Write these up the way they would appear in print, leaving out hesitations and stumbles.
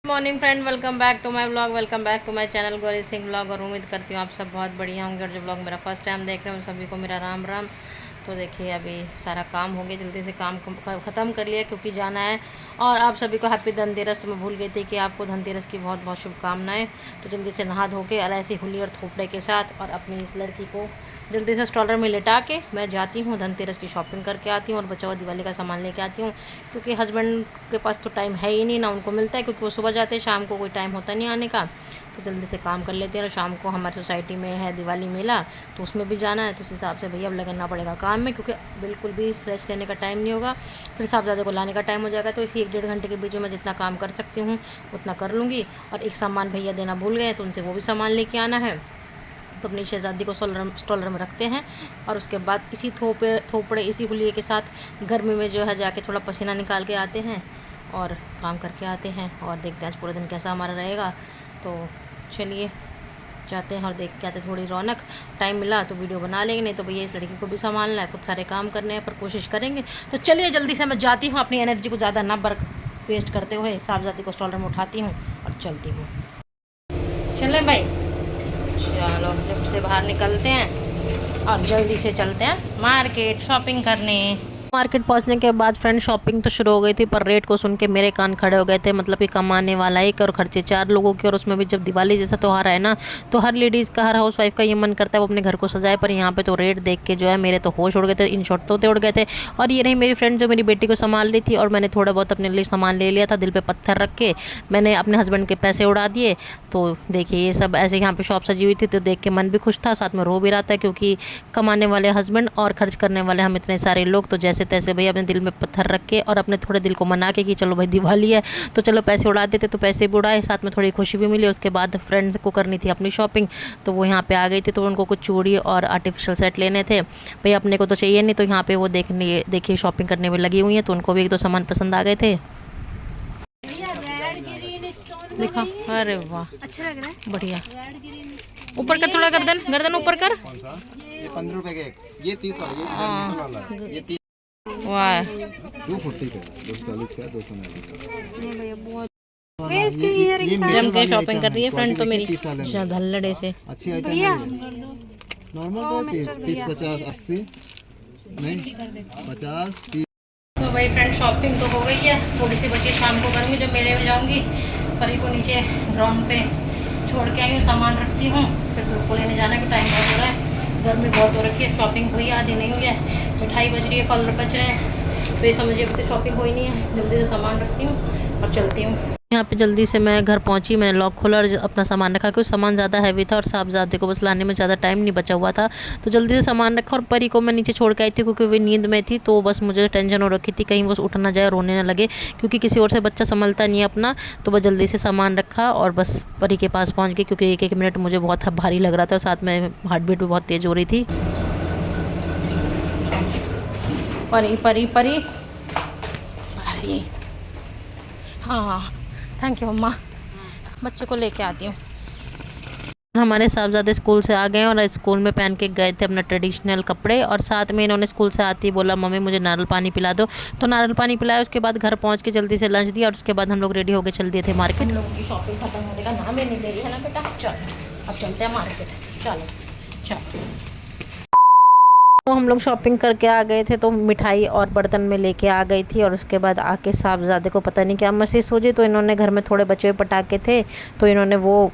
Morning friend, welcome back to my vlog. Welcome back to my channel Gauri Singh vlog. और उम्मीद करती हूँ आप सब बहुत बढ़िया होंगे। और जो व्लॉग मेरा फर्स्ट टाइम देख रहे हैं उन सभी को मेरा राम राम। तो देखिए अभी सारा काम हो गया, जल्दी से काम ख़त्म कर लिया क्योंकि जाना है। और आप सभी को हैप्पी धनतेरस। तो मैं भूल गई थी कि आपको धनतेरस की बहुत बहुत शुभकामनाएं। तो जल्दी से नहा धो के अलैसी हुली और थोपड़े के साथ और अपनी इस लड़की को जल्दी से स्टॉलर में लेटा के मैं जाती हूँ, धनतेरस की शॉपिंग करके आती हूँ और बचा हुआ दिवाली का सामान लेके आती हूँ। क्योंकि हस्बैंड के पास तो टाइम है ही नहीं, ना उनको मिलता है क्योंकि वो सुबह जाते हैं, शाम को कोई टाइम होता नहीं आने का। तो जल्दी से काम कर लेते हैं। और शाम को हमारी सोसाइटी में है दिवाली मेला, तो उसमें भी जाना है। तो उस हिसाब से भैया अब लगना पड़ेगा काम में, क्योंकि बिल्कुल भी रेस्ट लेने का टाइम नहीं होगा। फिर साहबजादे को लाने का टाइम हो जाएगा। तो इसी 1-1.5 घंटे के बीच में मैं जितना काम कर सकती हूँ उतना कर लूँगी। और एक सामान भैया देना भूल गए, तो उनसे वो भी सामान लेके आना है। तो अपनी शहज़ादी को स्टॉलर में रखते हैं। और उसके बाद इसी थोपड़े इसी हुलिये के साथ गर्मी में जो है जाके थोड़ा पसीना निकाल के आते हैं और काम करके आते हैं। और देखते हैं आज पूरे दिन कैसा हमारा रहेगा। तो चलिए जाते हैं और देख के आते। थोड़ी रौनक, टाइम मिला तो वीडियो बना लेंगे, नहीं तो भैया इस लड़की को भी संभालना है, कुछ सारे काम करने हैं, पर कोशिश करेंगे। तो चलिए जल्दी से मैं जाती हूँ, अपनी एनर्जी को ज़्यादा ना वेस्ट करते हुए साहबजादी को स्टॉलर में उठाती हूँ और चलती हूँ। चलें भाई, चलो जब से बाहर निकलते हैं और जल्दी से चलते हैं मार्केट शॉपिंग करने। मार्केट पहुंचने के बाद फ्रेंड शॉपिंग तो शुरू हो गई थी, पर रेट को सुन के मेरे कान खड़े हो गए थे। मतलब कि कमाने वाला एक और खर्चे 4 लोगों के, और उसमें भी जब दिवाली जैसा त्यौहार है ना, तो हर लेडीज़ का, हर हाउसवाइफ का ये मन करता है वो अपने घर को सजाए। पर यहाँ पे तो रेट देख के जो है मेरे तो होश उड़ गए थे, इन शॉर्ट तोते उड़ गए थे। और ये रही मेरी फ्रेंड जो मेरी बेटी को संभाल रही थी, और मैंने थोड़ा बहुत अपने लिए सामान ले लिया था। दिल पे पत्थर रख के मैंने अपने हस्बैंड के पैसे उड़ा दिए। तो देखिए ये सब ऐसे यहाँ पे शॉप सजी हुई थी, तो देख के मन भी खुश था, साथ में रो भी रहा था, क्योंकि कमाने वाले हस्बैंड और खर्च करने वाले हम इतने सारे लोग। तो जैसे तैसे भैया अपने दिल में पत्थर रख के और अपने थोड़े दिल को मना के कि चलो भाई दिवाली है तो चलो पैसे उड़ा देते, तो पैसे भी उड़ाए, साथ में थोड़ी खुशी भी मिली। उसके बाद फ्रेंड्स को करनी थी अपनी शॉपिंग, तो वो यहाँ पे आ गई थी। तो उनको कुछ चूड़ी और आर्टिफिशियल सेट लेने थे। भाई अपने को तो चाहिए नहीं, तो यहाँ पे वो देखिए शॉपिंग करने में लगी हुई है। तो उनको भी 1-2 सामान पसंद आ गए थे। देखा, अरे वाह अच्छा लग रहा है, बढ़िया। ऊपर कर, थोड़ा गर्दन गर्दन ऊपर कर। ये 15 रुपए के एक, ये 30 वाला, ये मेटल वाला है, ये 30 वाह 240 का, 240 का, 290 का। नहीं भैया बहुत ये जम के शॉपिंग कर रही है फ्रेंड तो मेरी 30 वाले में। धल्लड़े से। अच्छी आइटम भैया है। नॉर्मल तो 30, 50, 80 नहीं 50, 30। तो भाई फ्रेंड शॉपिंग तो हो गई है, थोड़ी सी बची शाम को करूँगी जब मेले में जाऊँगी। परी को नीचे ग्राउंड पे छोड़ के आई हूँ, सामान रखती हूँ, फिर धूप को लेने जाने का टाइम बहुत हो रहा है, गर्मी बहुत हो रखी है। शॉपिंग हुई आधी नहीं हुई है, मिठाई बज रही है, फल बच रहे हैं। तो ये समझिए अभी तो शॉपिंग हुई नहीं है। जल्दी से सामान रखती हूँ और चलती हूँ। यहाँ पे जल्दी से मैं घर पहुँची, मैंने लॉक खोला और अपना सामान रखा, क्योंकि सामान ज़्यादा हैवी था और साहबजादे को बस लाने में ज़्यादा टाइम नहीं बचा हुआ था। तो जल्दी से सामान रखा और परी को मैं नीचे छोड़ के आई थी, क्योंकि वो नींद में थी। तो बस मुझे टेंशन हो रखी थी कहीं वो उठ ना जाए, रोने ना लगे, क्योंकि किसी और से बच्चा संभलता नहीं है अपना। तो बस जल्दी से सामान रखा और बस परी के पास पहुँच गई, क्योंकि 1-1 मिनट मुझे बहुत भारी लग रहा था और साथ में हार्ट बीट भी बहुत तेज़ हो रही थी। परी परी परी, अरे हाँ थैंक यू अम्मा, बच्चे को लेके आती हूँ। हमारे साहबजादे स्कूल से आ गए और स्कूल में पहन के गए थे अपना ट्रेडिशनल कपड़े, और साथ में इन्होंने स्कूल से आती बोला मम्मी मुझे नारियल पानी पिला दो, तो नारियल पानी पिलाया। उसके बाद घर पहुँच के जल्दी से लंच दिया और उसके बाद हम लोग रेडी होकर चल दिए थे मार्केट। हम लोगों की शॉपिंग खत्म होने का नाम ही नहीं ले रही है ना बेटा। चलो अब चलते हैं मार्केट, चलो चलो। तो हम लोग शॉपिंग करके आ गए थे, तो मिठाई और बर्तन में लेके आ गई थी। और उसके बाद आके साहबजादे को पता नहीं क्या महसूस हो जाए, तो इन्होंने घर में थोड़े बचे हुए पटाखे थे तो इन्होंने वो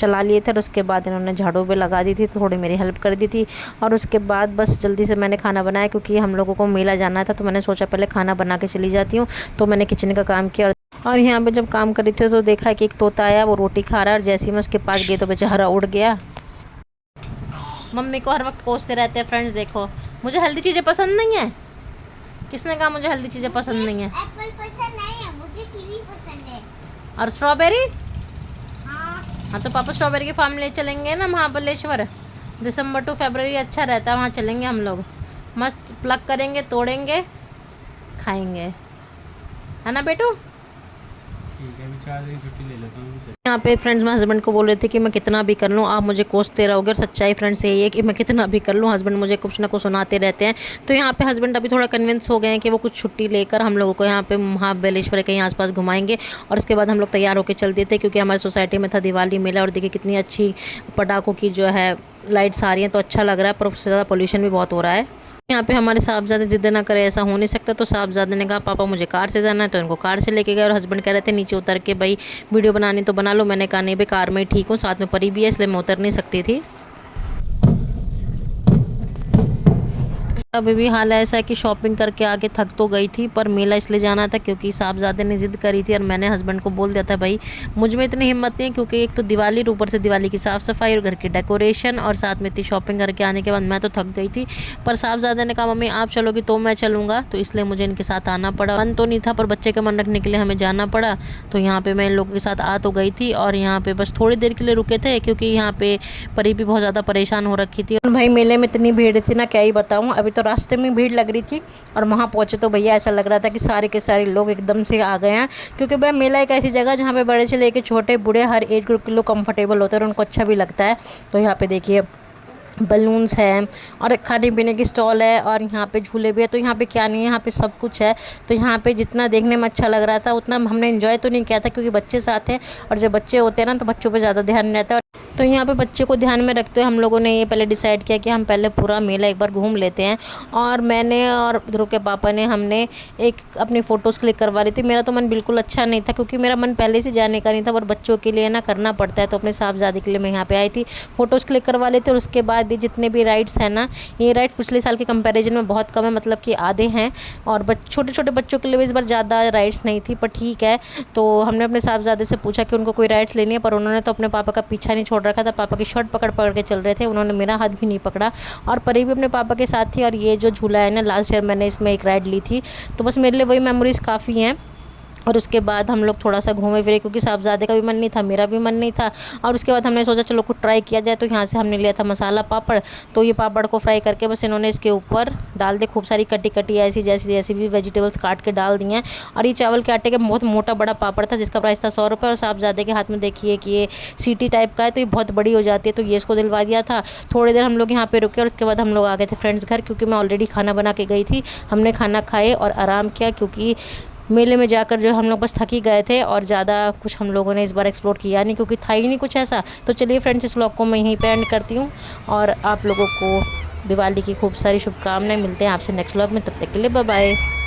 चला लिए थे। और उसके बाद इन्होंने झाड़ू पे लगा दी थी, तो थोड़ी मेरी हेल्प कर दी थी। और उसके बाद बस जल्दी से मैंने खाना बनाया, क्योंकि हम लोगों को मेला जाना था। तो मैंने सोचा पहले खाना बना के चली जाती हूँ, तो मैंने किचन का काम किया। और यहाँ पे जब काम कर रही थी तो देखा कि एक तोता आया, वो रोटी खा रहा है, और जैसे ही मैं उसके पास गई तो बेचारा उड़ गया। मम्मी को हर वक्त कोसते रहते हैं फ्रेंड्स। देखो मुझे हेल्दी चीज़ें पसंद नहीं है। किसने कहा मुझे हेल्दी चीज़ें पसंद नहीं है? एप्पल पसंद नहीं है, मुझे कीवी पसंद है। और स्ट्रॉबेरी? हाँ तो पापा स्ट्रॉबेरी की फार्म ले चलेंगे ना महाबलेश्वर। दिसंबर टू फरवरी अच्छा रहता है, वहाँ चलेंगे हम लोग। मस्त प्लग करेंगे, तोड़ेंगे, खाएंगे, है ना बेटू? ठीक है, अभी 4 दिन छुट्टी ले लेता हूँ। यहाँ पे फ्रेंड्स मैं हस्बैंड को बोल रही थी कि मैं कितना भी कर लूँ आप मुझे कोसते रहोगे, और सच्चाई फ्रेंड्स यही है कि मैं कितना भी कर लूँ हस्बैंड मुझे कुछ ना कुछ सुनाते रहते हैं। तो यहाँ पे हस्बैंड अभी थोड़ा कन्विंस हो गए हैं कि वो कुछ छुट्टी लेकर हम लोगों को यहाँ पे महाबलेश्वर कहीं आसपास घुमाएंगे। और उसके बाद हम लोग तैयार होकर चल दिए थे क्योंकि हमारी सोसाइटी में था दिवाली मेला, और देखिए कितनी अच्छी पटाखों की जो है लाइट्स आ रही हैं, तो अच्छा लग रहा है, पर उससे ज़्यादा पोल्यूशन भी बहुत हो रहा है। यहाँ पे हमारे साहबजादे जिद ना करे ऐसा हो नहीं सकता, तो साहबजादे ने कहा पापा मुझे कार से जाना है, तो इनको कार से लेके गए। और हस्बैंड कह रहे थे नीचे उतर के भाई वीडियो बनानी तो बना लो। मैंने कहा नहीं भाई कार में ही ठीक हूँ, साथ में परी भी है इसलिए मैं उतर नहीं सकती थी। अभी भी हाल ऐसा है कि शॉपिंग करके आके थक तो गई थी, पर मेला इसलिए जाना था क्योंकि साहबजादे ने जिद करी थी, और मैंने हस्बैंड को बोल दिया था भाई मुझ में इतनी हिम्मत नहीं है, क्योंकि एक तो दिवाली ऊपर से दिवाली की साफ़ सफाई और घर की डेकोरेशन, और साथ में इतनी शॉपिंग करके आने के बाद मैं तो थक गई थी। पर साहबजादे ने कहा मम्मी आप चलोगी तो मैं चलूँगा, तो इसलिए मुझे इनके साथ आना पड़ा। मन तो नहीं था पर बच्चे का मन रखने के लिए हमें जाना पड़ा। तो यहाँ पर मैं इन लोगों के साथ आ तो गई थी, और यहाँ पर बस थोड़ी देर के लिए रुके थे क्योंकि यहाँ पर परी भी बहुत ज़्यादा परेशान हो रखी थी। भाई मेले में इतनी भीड़ थी ना क्या ही बताऊँ, अभी तो रास्ते में भीड़ लग रही थी, और वहाँ पहुँचे तो भैया ऐसा लग रहा था कि सारे के सारे लोग एकदम से आ गए हैं। क्योंकि भाई मेला एक ऐसी जगह जहाँ पे बड़े से लेके छोटे बूढ़े हर एज ग्रुप के लोग कंफर्टेबल होते हैं और उनको अच्छा भी लगता है। तो यहाँ पे देखिए बलून्स हैं और खाने पीने की स्टॉल है, और यहाँ पे झूले भी है। तो यहाँ पे क्या नहीं है, यहाँ पे सब कुछ है। तो यहाँ पे जितना देखने में अच्छा लग रहा था उतना हमने एंजॉय तो नहीं किया था क्योंकि बच्चे साथ हैं, और जब बच्चे होते हैं ना तो बच्चों पे ज़्यादा ध्यान रहता है। तो यहाँ पे बच्चे को ध्यान में रखते हुए हम लोगों ने ये पहले डिसाइड किया कि हम पहले पूरा मेला एक बार घूम लेते हैं। और मैंने और ध्रुव के पापा ने हमने एक अपनी फ़ोटोज़ क्लिक करवा ली थी। मेरा तो मन बिल्कुल अच्छा नहीं था क्योंकि मेरा मन पहले से जाने का नहीं था, पर बच्चों के लिए ना करना पड़ता है। तो अपने साहबजादे के लिए मैं यहाँ पे आई थी, फ़ोटोज़ क्लिक करवा लेते। और उसके बाद ये जितने भी राइड्स हैं ना, ये राइड पिछले साल के कंपैरिजन में बहुत कम है, मतलब कि आधे हैं। और छोटे छोटे बच्चों के लिए भी इस बार ज़्यादा राइड्स नहीं थी, पर ठीक है। तो हमने अपने साहबजादे से पूछा कि उनको कोई राइड्स लेनी है, पर उन्होंने तो अपने पापा का पीछा नहीं छोड़ रखा था। पापा की शर्ट पकड़ पकड़ के चल रहे थे, उन्होंने मेरा हाथ भी नहीं पकड़ा। और परी भी अपने पापा के साथ थी। और ये जो झूला है ना, लास्ट ईयर मैंने इसमें एक राइड ली थी, तो बस मेरे लिए वही मेमोरीज़ काफ़ी हैं। और उसके बाद हम लोग थोड़ा सा घूमे फिरे क्योंकि साहबजादे का भी मन नहीं था, मेरा भी मन नहीं था। और उसके बाद हमने सोचा चलो कुछ ट्राई किया जाए। तो यहाँ से हमने लिया था मसाला पापड़। तो ये पापड़ को फ्राई करके बस इन्होंने इसके ऊपर डाल दे, खूब सारी कटी कटी ऐसी जैसी भी वेजिटेबल्स काट के डाल दी हैं। और ये चावल के आटे का बहुत मोटा बड़ा पापड़ था जिसका प्राइस था 100 रुपये। और साहबजादे के हाथ में देखिए कि ये सीटी टाइप का है, तो ये बहुत बड़ी हो जाती है, तो ये इसको दिलवा दिया था। थोड़ी देर हम लोग यहाँ पे रुके और उसके बाद हम लोग आ गए थे फ्रेंड्स घर, क्योंकि मैं ऑलरेडी खाना बना के गई थी। हमने खाना खाए और आराम किया क्योंकि मेले में जाकर जो हम लोग बस थक ही गए थे, और ज़्यादा कुछ हम लोगों ने इस बार एक्सप्लोर किया नहीं क्योंकि था ही नहीं कुछ ऐसा। तो चलिए फ्रेंड्स, इस व्लॉग को मैं यहीं पे एंड करती हूँ, और आप लोगों को दिवाली की खूब सारी शुभकामनाएं। मिलते हैं आपसे नेक्स्ट व्लॉग में, तब तक के लिए बाय बाय।